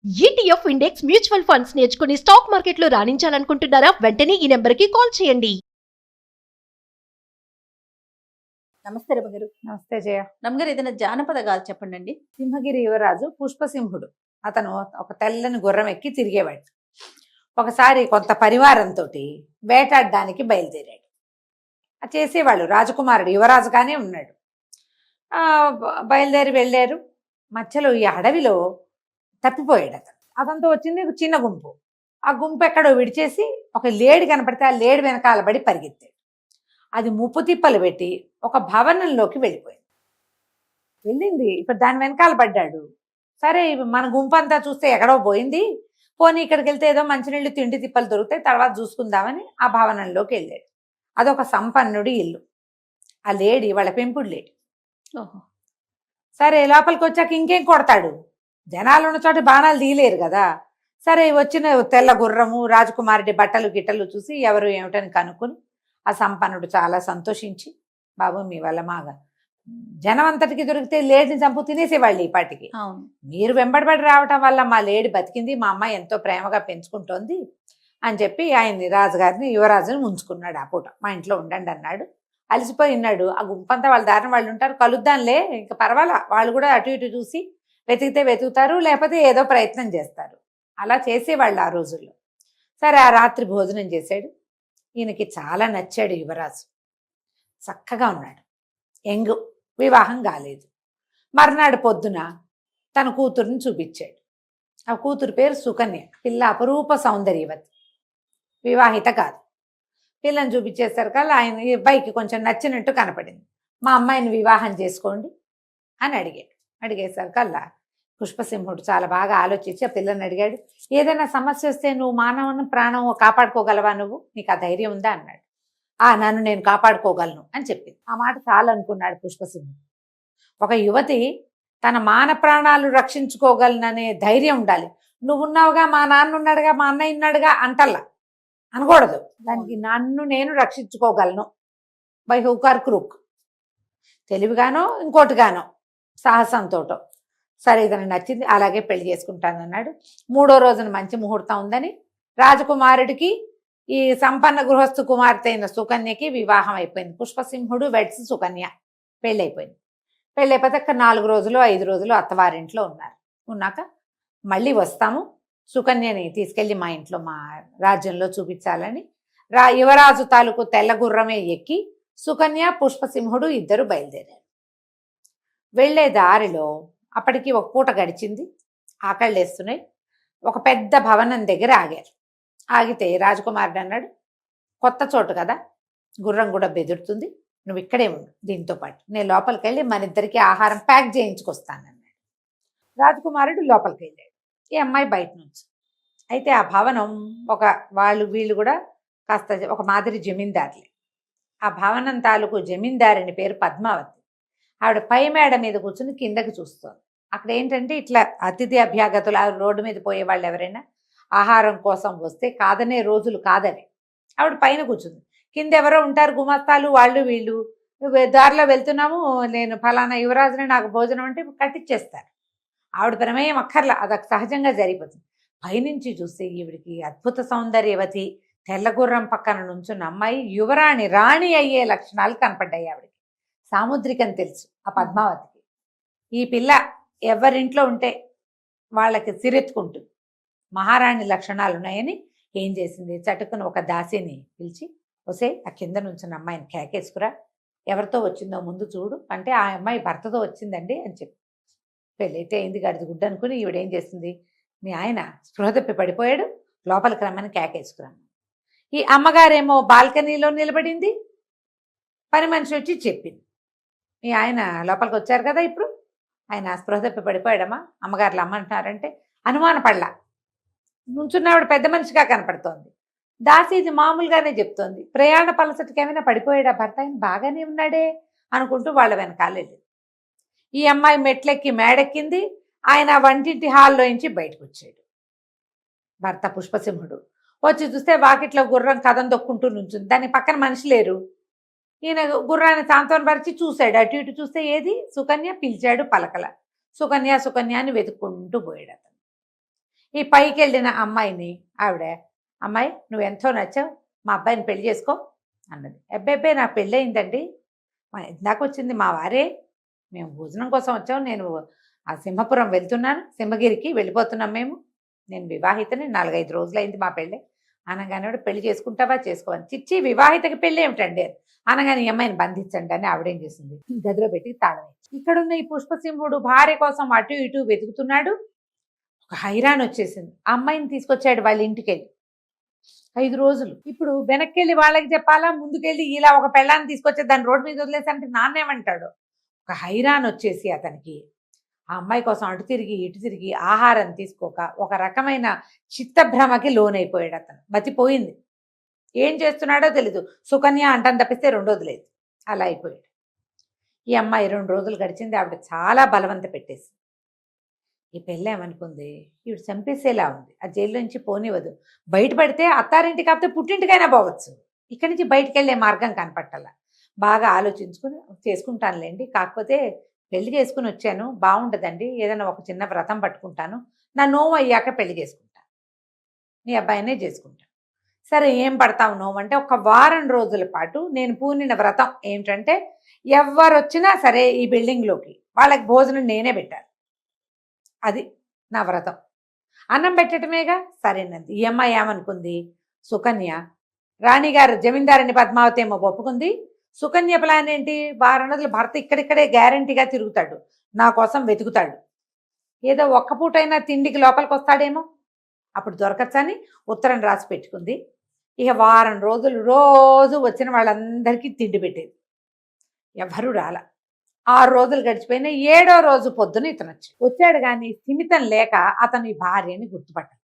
ETF index mutual funds నేర్చుకుని stock మార్కెట్లో రాణించాలనుకుంటున్నారా? వెంటనే ఈ నెంబర్కి కాల్ చేయండి. నమస్తే రమగారు. నమస్తే జయ. రమగారు, ఏదైనా జానపద గాథ చెప్పండి. సింహగిరి యువరాజు పుష్పసింహుడు. అతను ఒక తెల్లని గుర్రం ఎక్కి తిరిగేవాడు. ఒకసారి కొంత పరివారంతో వేటాడడానికి బయలుదేరాడు. చేసేవాళ్ళు రాజకుమారుడు యువరాజుగానే ఉన్నాడు. బయలుదేరి వెళ్ళారు. మధ్యలో ఈ అడవిలో తప్పిపోయాడు. అతనితో వచ్చింది ఒక చిన్న గుంపు. ఆ గుంపు ఎక్కడో విడిచేసి ఒక లేడి కనపడితే ఆ లేడి వెనకాల పడి పరిగెత్తాడు. అది ముప్పు తిప్పలు పెట్టి ఒక భవనంలోకి వెళ్ళింది. ఇప్పుడు దాని వెనకాల పడ్డాడు. సరే, మన గుంపు అంతా చూస్తే ఎక్కడో పోయింది, పోనీ ఇక్కడికి వెళ్తే ఏదో మంచినీళ్ళు తిండి తిప్పలు దొరుకుతాయి, తర్వాత చూసుకుందామని ఆ భవనంలోకి వెళ్ళాడు. అదొక సంపన్నుడి ఇల్లు. ఆ లేడి వాళ్ళ పెంపుడు లేడి. సరే, లోపలికి వచ్చాక ఇంకేం కొడతాడు, జనాలు ఉన్న చోట బాణాలు తీయలేరు కదా. సరే, వచ్చిన తెల్ల గుర్రము రాజకుమారుడి బట్టలు గిట్టలు చూసి ఎవరు ఏమిటని కనుక్కొని ఆ సంపన్నుడు చాలా సంతోషించి, బాబు మీ వల్ల మాగా జనం అంతటికి దొరికితే లేడిని చంపు తినేసేవాళ్ళు ఈ పాటికి, మీరు వెంబడిపడి రావటం వల్ల మా లేడి బతికింది, మా అమ్మాయి ఎంతో ప్రేమగా పెంచుకుంటోంది అని చెప్పి ఆయన్ని రాజుగారిని యువరాజుని ముంచుకున్నాడు. ఆ పూట మా ఇంట్లో ఉండండి అన్నాడు. అలసిపోయి ఉన్నాడు. ఆ గుంపంతా వాళ్ళ దారిన వాళ్ళు ఉంటారు, కలుద్దాంలే ఇంకా పర్వాలా, వాళ్ళు కూడా అటు ఇటు చూసి వెతికితే వెతుకుతారు, లేకపోతే ఏదో ప్రయత్నం చేస్తారు. అలా చేసేవాళ్ళు ఆ రోజుల్లో. సరే, ఆ రాత్రి భోజనం చేశాడు. ఈయనకి చాలా నచ్చాడు యువరాజు. చక్కగా ఉన్నాడు, యంగ్, వివాహం కాలేదు. మర్నాడు పొద్దున తన కూతురుని చూపించాడు. ఆ కూతురు పేరు సుకన్య. పిల్ల అపరూప సౌందర్యవతి, వివాహిత కాదు. పిల్లని చూపించేసరికల్లా ఆయన ఈ అబ్బాయికి కొంచెం నచ్చినట్టు కనపడింది. మా అమ్మాయిని వివాహం చేసుకోండి అని అడిగాడు. అడిగేసరికల్లా పుష్పసింహుడు చాలా బాగా ఆలోచించి ఆ పిల్లని అడిగాడు, ఏదైనా సమస్య వస్తే నువ్వు మానవుని ప్రాణం కాపాడుకోగలవా, నువ్వు నీకు ఆ ధైర్యం ఉందా అన్నాడు. నన్ను నేను కాపాడుకోగలను అని చెప్పింది. ఆ మాట చాలనుకున్నాడు పుష్పసింహుడు. ఒక యువతి తన మాన ప్రాణాలు రక్షించుకోగలననే ధైర్యం ఉండాలి. నువ్వున్నావుగా, మా నాన్న ఉన్నాడుగా, మా అన్నయ్య ఉన్నాడుగా అంటల్లా అనకూడదు. దానికి నన్ను నేను రక్షించుకోగలను బై హుక్ ఆర్ క్రూక్, తెలివిగానో ఇంకోటిగానో సాహసంతోటో. సరే, ఇతను నచ్చింది, అలాగే పెళ్లి చేసుకుంటానన్నాడు. 3వ రోజున మంచి ముహూర్తం ఉందని రాజకుమారుడికి ఈ సంపన్న గృహస్థు కుమార్తె అయిన సుకన్యకి వివాహం అయిపోయింది. పుష్పసింహుడు వెడ్స్ సుకన్య, పెళ్ళైపోయింది. పెళ్ళైపోతే 4 రోజులు 5 రోజులు అత్తవారింట్లో ఉన్నారు. ఉన్నాక మళ్ళీ వస్తాము, సుకన్యని తీసుకెళ్ళి మా ఇంట్లో మా రాజ్యంలో చూపించాలని యువరాజు తాలూకు తెల్ల గుర్రమే ఎక్కి సుకన్య పుష్పసింహుడు ఇద్దరు బయలుదేరారు. వెళ్లే దారిలో అప్పటికి ఒక పూట గడిచింది, ఆకళ్ళేస్తున్నాయి. ఒక పెద్ద భవనం దగ్గర ఆగారు. ఆగితే రాజకుమారుడు అన్నాడు, కొత్త చోటు కదా, గుర్రం కూడా బెదురుతుంది, నువ్వు ఇక్కడే ఉండు, దీంతో పాటు నేను లోపలికి వెళ్ళి మన ఇద్దరికి ఆహారం ప్యాక్ చేయించుకొస్తానన్నాడు. రాజకుమారుడు లోపలికి వెళ్ళాడు, ఈ అమ్మాయి బయట నుంచి. అయితే ఆ భవనం వీళ్ళు కూడా కాస్త ఒక మాదిరి జమీందారులే. ఆ భవనం తాలూకు జమీందారుని పేరు పద్మావతి. ఆవిడ పై మేడ మీద కూర్చుని కిందకి చూస్తోంది. అక్కడ ఏంటంటే ఇట్లా అతిథి అభ్యాగతులు రోడ్డు మీద పోయే వాళ్ళు ఎవరైనా ఆహారం కోసం వస్తే కాదనే రోజులు కాదని ఆవిడ పైన కూర్చుంది. కింద ఎవరో ఉంటారు గుమస్తాలు, వాళ్ళు వీళ్ళు, దారిలో వెళ్తున్నాము, నేను ఫలానా యువరాజుని నాకు భోజనం అంటే కట్టిచ్చేస్తారు. ఆవిడ ప్రమేయం అక్కర్లా, అదొక సహజంగా జరిగిపోతుంది. పైనుంచి చూస్తే ఈవిడికి అద్భుత సౌందర్యవతి తెల్లగుర్రం పక్కన నుంచున్న అమ్మాయి యువరాణి, రాణి అయ్యే లక్షణాలు కనపడ్డాయి ఆవిడకి. సాముద్రికని తెలుసు ఆ పద్మావతికి. ఈ పిల్ల ఎవరింట్లో ఉంటే వాళ్ళకి సిరెత్తుకుంటుంది, మహారాణి లక్షణాలు ఉన్నాయని ఏం చేసింది, చటుకుని ఒక దాసిని పిలిచి, వసే ఆ కింద నుంచిన అమ్మాయిని కేకేసుకురా, ఎవరితో వచ్చిందో ముందు చూడు అంటే, ఆ అమ్మాయి భర్తతో వచ్చిందండి అని చెప్పి. పెళ్ళైతే అయింది గడిది గుడ్డ అనుకుని ఈవిడేం చేసింది, మీ ఆయన స్పృహ తప్పి పడిపోయాడు, లోపలికి రమ్మని కేకేసుకురాను. ఈ అమ్మగారేమో బాల్కనీలో నిలబడింది, పని మనిషి వచ్చి చెప్పింది, మీ ఆయన లోపలికి వచ్చారు కదా, ఇప్పుడు ఆయన స్పృహ తప్పి పడిపోయాడమ్మా, అమ్మగారులు అమ్మంటున్నారంటే అనుమానపడలా. నుంచున్నావిడ పెద్ద మనిషిగా కనపడుతోంది. దాసి ఇది మామూలుగానే చెప్తోంది. ప్రయాణ పలసటికి ఏమైనా పడిపోయాడా భర్త, ఆయన బాగానే ఉన్నాడే అనుకుంటూ వాళ్ళ వెనకాలేదు. ఈ అమ్మాయి మెట్లెక్కి మేడెక్కింది, ఆయన వంటింటి హాల్లో నుంచి బయటకు వచ్చాడు. భర్త పుష్పసింహుడు వచ్చి చూస్తే వాకిట్లో గుర్రం కథం దొక్కుంటూ నుంచుంది, దాని పక్కన మనిషి లేరు. ఈయన గుర్రాన్ని సాంత్వనపరిచి చూశాడు, అటు ఇటు చూస్తే ఏది సుకన్య, పిలిచాడు పలకల. సుకన్య సుకన్య అని వెతుక్కుంటూ పోయాడు అతను. ఈ పైకి వెళ్ళిన అమ్మాయిని ఆవిడ, అమ్మాయి నువ్వు ఎంతో నచ్చావు, మా అబ్బాయిని పెళ్లి చేసుకో అన్నది. అబ్బాయి నాకు పెళ్ళి అయిందండి, ఇందాక వచ్చింది మా వారే, మేము భోజనం కోసం వచ్చాము, నేను ఆ సింహపురం వెళ్తున్నాను, సింహగిరికి వెళ్ళిపోతున్నాం మేము, నేను వివాహితని, 4-5 రోజులైంది మా పెళ్ళి అనగానే పెళ్లి చేసుకుంటావా చేసుకోవాలి, చిచ్చి వివాహితకి పెళ్ళి ఏమిటండి అనగానే ఈ అమ్మాయిని బంధించండి అని ఆవిడేం చేసింది, గదిలో పెట్టి తాళం. ఇక్కడున్న ఈ పుష్పసింహుడు భార్య కోసం అటు ఇటు వెతుకుతున్నాడు. ఒక హైరాన్ వచ్చేసింది. ఆ అమ్మాయిని తీసుకొచ్చాడు వాళ్ళ ఇంటికి వెళ్ళి 5 రోజులు. ఇప్పుడు వెనక్కి వెళ్ళి వాళ్ళకి చెప్పాలా, ముందుకెళ్ళి ఇలా ఒక పెళ్ళాన్ని తీసుకొచ్చే దాన్ని రోడ్డు మీద వదిలేసంటే నాన్నేమంటాడు. ఒక హైరాన్ వచ్చేసి అతనికి ఆ అమ్మాయి కోసం అటు తిరిగి ఇటు తిరిగి ఆహారం తీసుకోక ఒక రకమైన చిత్తభ్రమకి లోనైపోయాడు. అతను మతిపోయింది, ఏం చేస్తున్నాడో తెలీదు. సుకన్య అంటాను తప్పిస్తే రెండోది లేదు, అలా అయిపోయాడు. ఈ అమ్మాయి 2 రోజులు గడిచింది. ఆవిడ చాలా బలవంత పెట్టేసి ఈ పెళ్ళి ఏమనుకుంది, ఈవిడ చంపేసేలా ఉంది, ఆ జైల్లో నుంచి పోనివ్వదు, బయటపడితే అత్తారింటి కాకపోతే పుట్టింటికైనా పోవచ్చు, ఇక్కడి నుంచి బయటికి వెళ్ళే మార్గం కనపట్టాల. బాగా ఆలోచించుకుని చేసుకుంటానులేండి, కాకపోతే పెళ్లి చేసుకుని వచ్చాను, బాగుండదండి, ఏదైనా ఒక చిన్న వ్రతం పట్టుకుంటాను, నా నోవు అయ్యాక పెళ్లి చేసుకుంటాను, మీ అబ్బాయినే చేసుకుంటాను. సరే ఏం పడతావు నోవు అంటే, ఒక వారం రోజుల పాటు నేను పూనిన వ్రతం ఏమిటంటే, ఎవరు వచ్చినా సరే ఈ బిల్డింగ్లోకి వాళ్ళకి భోజనం నేనే పెట్టాను, అది నా వ్రతం, అన్నం పెట్టడమేగా. సరేనంది. ఈ అమ్మాయి ఏమనుకుంది, సుకన్య రాణిగారు జమీందారుని పద్మావతి ఏమో ఒప్పుకుంది, సుకన్య ప్లాన్ ఏంటి, వారం రోజులు భర్త ఇక్కడిక్కడే గ్యారంటీగా తిరుగుతాడు, నా కోసం వెతుకుతాడు, ఏదో ఒక్క పూటైనా తిండికి లోపలికి వస్తాడేమో, అప్పుడు దొరకచ్చని ఉత్తరం రాసి పెట్టుకుంది. ఇక వారం రోజులు రోజు వచ్చిన వాళ్ళందరికీ తిండి పెట్టేది, ఎవరు రాల. 6 రోజులు గడిచిపోయినా 7వ రోజు పొద్దున ఇతను వచ్చాడు. కానీ స్థిమితం లేక అతను ఈ భార్యని గుర్తుపట్టాడు.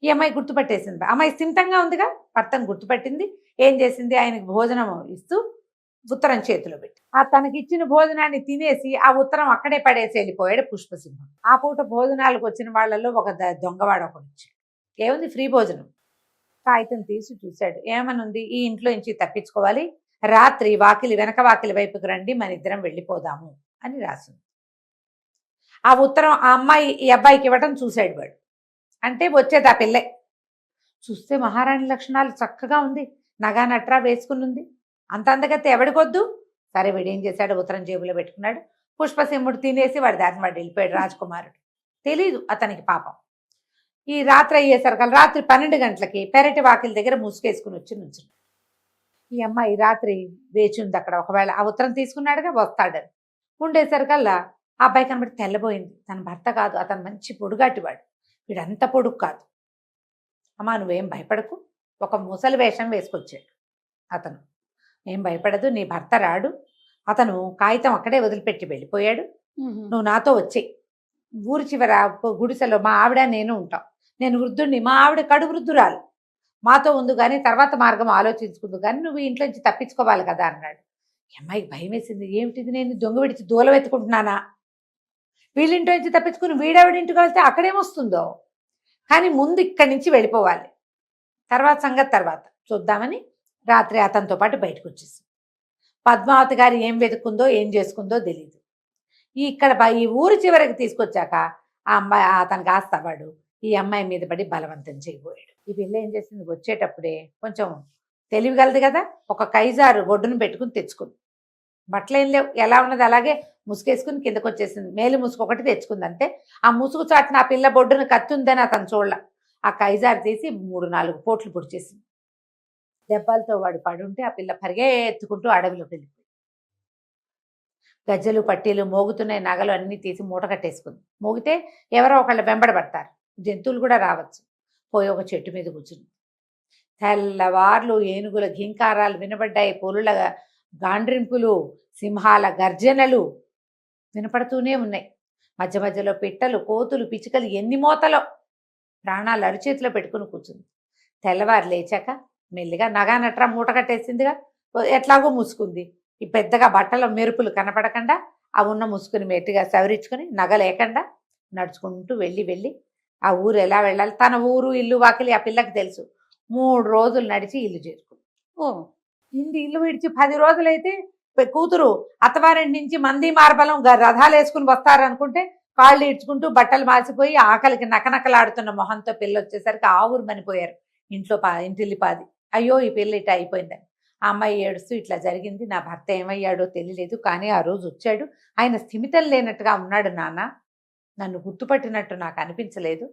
ఈ అమ్మాయి గుర్తుపట్టేసింది, అమ్మాయి స్థిమితంగా ఉందిగా, భర్తను గుర్తుపట్టింది. ఏం చేసింది, ఆయనకి భోజనం ఇస్తూ ఉత్తరం చేతిలో పెట్టి తనకి ఇచ్చిన భోజనాన్ని తినేసి ఆ ఉత్తరం అక్కడే పడేసి వెళ్ళిపోయాడు పుష్పసింహం. ఆ పూట భోజనాలకు వచ్చిన వాళ్ళలో ఒక దొంగవాడు ఒకడు వచ్చాడు. ఏముంది, ఫ్రీ భోజనం. కాగితం తీసి చూశాడు, ఏమనుంది, ఈ ఇంట్లో నుంచి తప్పించుకోవాలి, రాత్రి వాకిలి వెనక వాకిలి వైపుకి రండి, మన ఇద్దరం వెళ్ళిపోదాము అని రాసింది. ఆ ఉత్తరం ఆ అమ్మాయి ఈ అబ్బాయికి ఇవ్వటం చూశాడు వాడు. అంటే వచ్చేది ఆ పిల్లే. చూస్తే మహారాణి లక్షణాలు చక్కగా ఉంది, నగా నట్రా వేసుకుని ఉంది, అంత అందగతే ఎవడికొద్దు. సరే వీడేం చేశాడు, ఉత్తరం జేబులో పెట్టుకున్నాడు. పుష్పసింహుడు తినేసి వాడి దాని వాడు వెళ్ళిపోయాడు. రాజకుమారుడు తెలీదు అతనికి పాపం. ఈ రాత్రి అయ్యేసరికి రాత్రి 12 గంటలకి పెరటి వాకిలి దగ్గర ముసుగేసుకుని వచ్చి నుంచున్నాడు. ఈ అమ్మాయి రాత్రి వేచి ఉంది అక్కడ, ఒకవేళ ఆ ఉత్తరం తీసుకున్నాడుగా వస్తాడని. ఉండేసరికల్లా ఆ అబ్బాయి కనబడి తెల్లబోయింది. తన భర్త కాదు, అతను మంచి పొడుగాటివాడు, వీడంత పొడుగు కాదు. అమ్మా నువ్వేం భయపడకు, ఒక ముసలి వేషం వేసుకొచ్చాడు అతను, ఏం భయపడదు, నీ భర్త రాడు, అతను కాగితం అక్కడే వదిలిపెట్టి వెళ్ళిపోయాడు, నువ్వు నాతో వచ్చేయి, ఊరి చివర గుడిసెలో మా ఆవిడ నేను ఉంటాం, నేను వృద్ధుడిని, మా ఆవిడ కడు వృద్ధురాలు, మాతో ఉంది కానీ తర్వాత మార్గం ఆలోచించుకుందు కానీ నువ్వు ఇంట్లో నుంచి తప్పించుకోవాలి కదా అన్నాడు. అమ్మాయికి భయం వేసింది, ఏమిటిది, నేను దొంగ విడిచి దూలం ఎత్తుకుంటున్నానా, వీళ్ళింటి నుంచి తప్పించుకుని వీడావిడింటికి వెళ్తే అక్కడేమొస్తుందో, కానీ ముందు ఇక్కడి నుంచి వెళ్ళిపోవాలి, తర్వాత సంగతి తర్వాత చూద్దామని రాత్రి అతనితో పాటు బయటకు వచ్చేసి పద్మావతి గారు ఏం వెతుక్కుందో ఏం చేసుకుందో తెలియదు. ఇక్కడ ఈ ఊరి చివరికి తీసుకొచ్చాక ఆ అమ్మాయి అతనికి ఆస్తవాడు ఈ అమ్మాయి మీద పడి బలవంతం చేయబోయాడు. ఈ పిల్ల ఏం చేసింది, వచ్చేటప్పుడే కొంచెం తెలివిగలదు కదా, ఒక కైజారు ఒడ్డును పెట్టుకుని తెచ్చుకుంది, బట్టలు ఏం లేవు, ఎలా ఉన్నది అలాగే ముసుగేసుకుని కిందకు వచ్చేసింది. మేలు ముసుగు ఒకటి తెచ్చుకుంది అంతే. ఆ ముసుగు చాటున ఆ పిల్ల బొడ్డును కత్తుందని అతను చూడల. ఆ కైజారు తీసి 3-4 పోట్లు పొడిచేసింది. దెబ్బలతో వాడు పడుంటే ఆ పిల్ల పరిగెత్తుకుంటూ అడవిలోకి వెళ్ళిపోయింది. గజ్జలు పట్టీలు మోగుతున్నాయి, నగలు అన్నీ తీసి మూట కట్టేసుకుంది. మోగితే ఎవరో ఒకళ్ళు వెంబడబడతారు, జంతువులు కూడా రావచ్చు. పోయి ఒక చెట్టు మీద కూర్చుంది. తెల్లవార్లు ఏనుగుల ఘీంకారాలు వినబడ్డాయి, పులుల గాండ్రింపులు, సింహాల గర్జనలు వినపడుతూనే ఉన్నాయి. మధ్య మధ్యలో పిట్టలు, కోతులు, పిచ్చుకలు ఎన్ని మోతలో. ప్రాణాలు అరిచేతిలో పెట్టుకుని కూర్చుంది. తెల్లవారు లేచాక మెల్లిగా నగా నట్రా మూట కట్టేసిందిగా, ఎట్లాగో మూసుకుంది. ఈ పెద్దగా బట్టల మెరుపులు కనపడకుండా ఆ ఉన్న ముసుకుని మెట్టిగా సవరించుకొని నగ లేకుండా నడుచుకుంటూ వెళ్ళి ఆ ఊరు ఎలా వెళ్ళాలి, తన ఊరు ఇల్లు వాకిలి ఆ పిల్లకి తెలుసు. 3 రోజులు నడిచి ఇల్లు చేరుకుంది. ఇల్లు విడిచి 10 రోజులైతే కూతురు అత్తవారింటి నుంచి మంది మార్బలం రథాలు వేసుకుని వస్తారనుకుంటే కాళ్ళు ఈడ్చుకుంటూ బట్టలు మాసిపోయి ఆకలికి నకనకలాడుతున్న మొహంతో పిల్ల వచ్చేసరికి ఆవురు మనిపోయారు ఇంట్లో ఇంటిల్లిపాది. అయ్యో ఈ పిల్ల ఇట్లా అయిపోయిందని. ఆ అమ్మాయి ఏడుస్తూ ఇట్లా జరిగింది, నా భర్త ఏమయ్యాడో తెలియలేదు, కానీ ఆ రోజు వచ్చాడు, ఆయన స్థిమితం లేనట్టుగా ఉన్నాడు నాన్న, నన్ను గుర్తుపట్టినట్టు నాకు అనిపించలేదు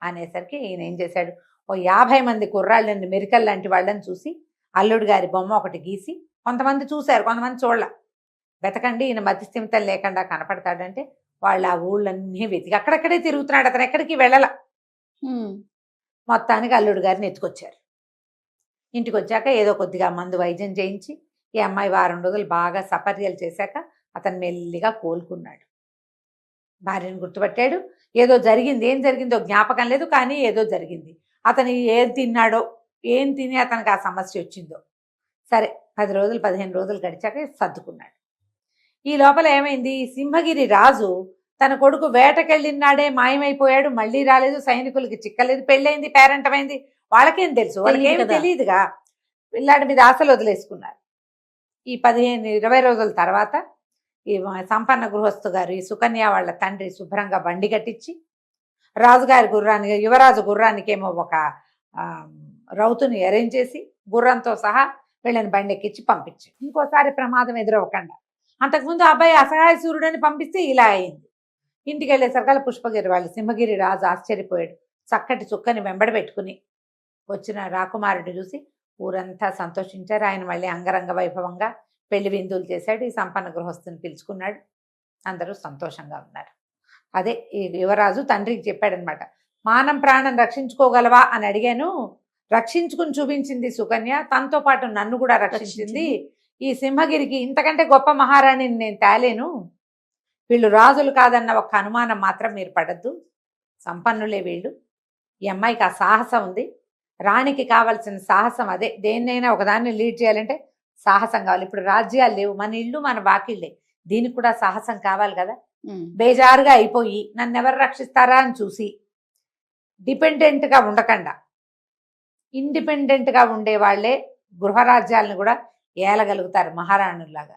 అనేసరికి ఈయన ఏం చేశాడు, ఓ 50 మంది కుర్రాళ్ళని మెరికల్ లాంటి వాళ్ళని చూసి అల్లుడు గారి బొమ్మ ఒకటి గీసి, కొంతమంది చూశారు కొంతమంది చూడలే, వెతకండి ఈయన మతి స్థిమితం లేకుండా కనపడతాడంటే వాళ్ళు ఆ ఊళ్ళన్నీ వెతికి అక్కడక్కడే తిరుగుతున్నాడు, అతను ఎక్కడికి వెళ్ళల. మొత్తానికి అల్లుడు గారిని ఎత్తుకొచ్చారు. ఇంటికి వచ్చాక ఏదో కొద్దిగా మందు వైద్యం చేయించి ఈ అమ్మాయి వారం రోజులు బాగా సపర్యలు చేశాక అతను మెల్లిగా కోలుకున్నాడు. భార్యను గుర్తుపట్టాడు. ఏదో జరిగింది, ఏం జరిగిందో జ్ఞాపకం లేదు, కానీ ఏదో జరిగింది. అతను ఏం తిన్నాడో, ఏం తిని అతనికి ఆ సమస్య వచ్చిందో. సరే 10 రోజులు 15 రోజులు గడిచాక సర్దుకున్నాడు. ఈ లోపల ఏమైంది, సింహగిరి రాజు తన కొడుకు వేటకెళ్ళినాడే మాయమైపోయాడు, మళ్ళీ రాలేదు, సైనికులకి చిక్కలేదు, పెళ్ళైంది, పేరెంటమైంది, వాళ్ళకేం తెలుసు, వాళ్ళకేం తెలియదుగా. పిల్లాడి మీద ఆశలు వదిలేసుకున్నారు. ఈ 15-20 రోజుల తర్వాత ఈ సంపన్న గృహస్థు గారు ఈ సుకన్య వాళ్ళ తండ్రి శుభ్రంగా బండి కట్టించి రాజుగారి గుర్రానికి, యువరాజు గుర్రానికేమో ఒక రౌతుని అరేంజ్ చేసి గుర్రంతో సహా వీళ్ళని బండి ఎక్కించి పంపించి, ఇంకోసారి ప్రమాదం ఎదురవ్వకుండా. అంతకుముందు అబ్బాయి అసహాయ సూర్యుడని పంపిస్తే ఇలా అయింది. ఇంటికి వెళ్ళేసరికల్లా పుష్పగిరి వాళ్ళు సింహగిరి రాజు ఆశ్చర్యపోయాడు. చక్కటి చుక్కని వెంబడి పెట్టుకుని వచ్చిన రాకుమారుడు చూసి ఊరంతా సంతోషించారు. ఆయన మళ్ళీ అంగరంగ వైభవంగా పెళ్లి విందులు చేశాడు. ఈ సంపన్న గృహస్థుని పిలుచుకున్నాడు. అందరూ సంతోషంగా ఉన్నారు. అదే ఈ యువరాజు తండ్రికి చెప్పాడనమాట, మానం ప్రాణం రక్షించుకోగలవా అని అడిగాను, రక్షించుకుని చూపించింది సుకన్య, తనతో పాటు నన్ను కూడా రక్షించింది. ఈ సింహగిరికి ఇంతకంటే గొప్ప మహారాణిని నేను తేలేను, వీళ్ళు రాజులు కాదన్న ఒక అనుమానం మాత్రం మీరు పడద్దు, సంపన్నులే వీళ్ళు. ఈ అమ్మాయికి ఆ సాహసం ఉంది, రాణికి కావాల్సిన సాహసం అదే. దేన్నైనా ఒకదాన్ని లీడ్ చేయాలంటే సాహసం కావాలి. ఇప్పుడు రాజ్యాలు లేవు, మన ఇల్లు మన వాకిళ్ళే, దీనికి కూడా సాహసం కావాలి కదా. బేజారుగా అయిపోయి నన్ను ఎవరు రక్షిస్తారా అని చూసి డిపెండెంట్గా ఉండకుండా ఇండిపెండెంట్గా ఉండే వాళ్ళే గృహరాజ్యాలను కూడా ఏలగలుగుతారు మహారాణుల్లాగా.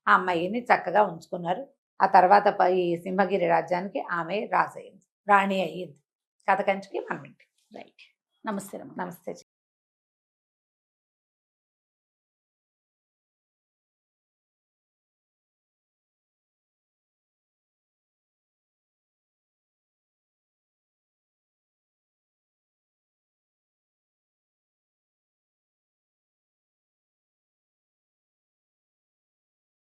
ఆ అమ్మాయిని చక్కగా ఉంచుకున్నారు. ఆ తర్వాత ఈ సింహగిరి రాజ్యానికి ఆమె రాణి అయ్యింది. కథ కంచికి మనం ఇంటి. రైట్. నమస్తే. నమస్తే.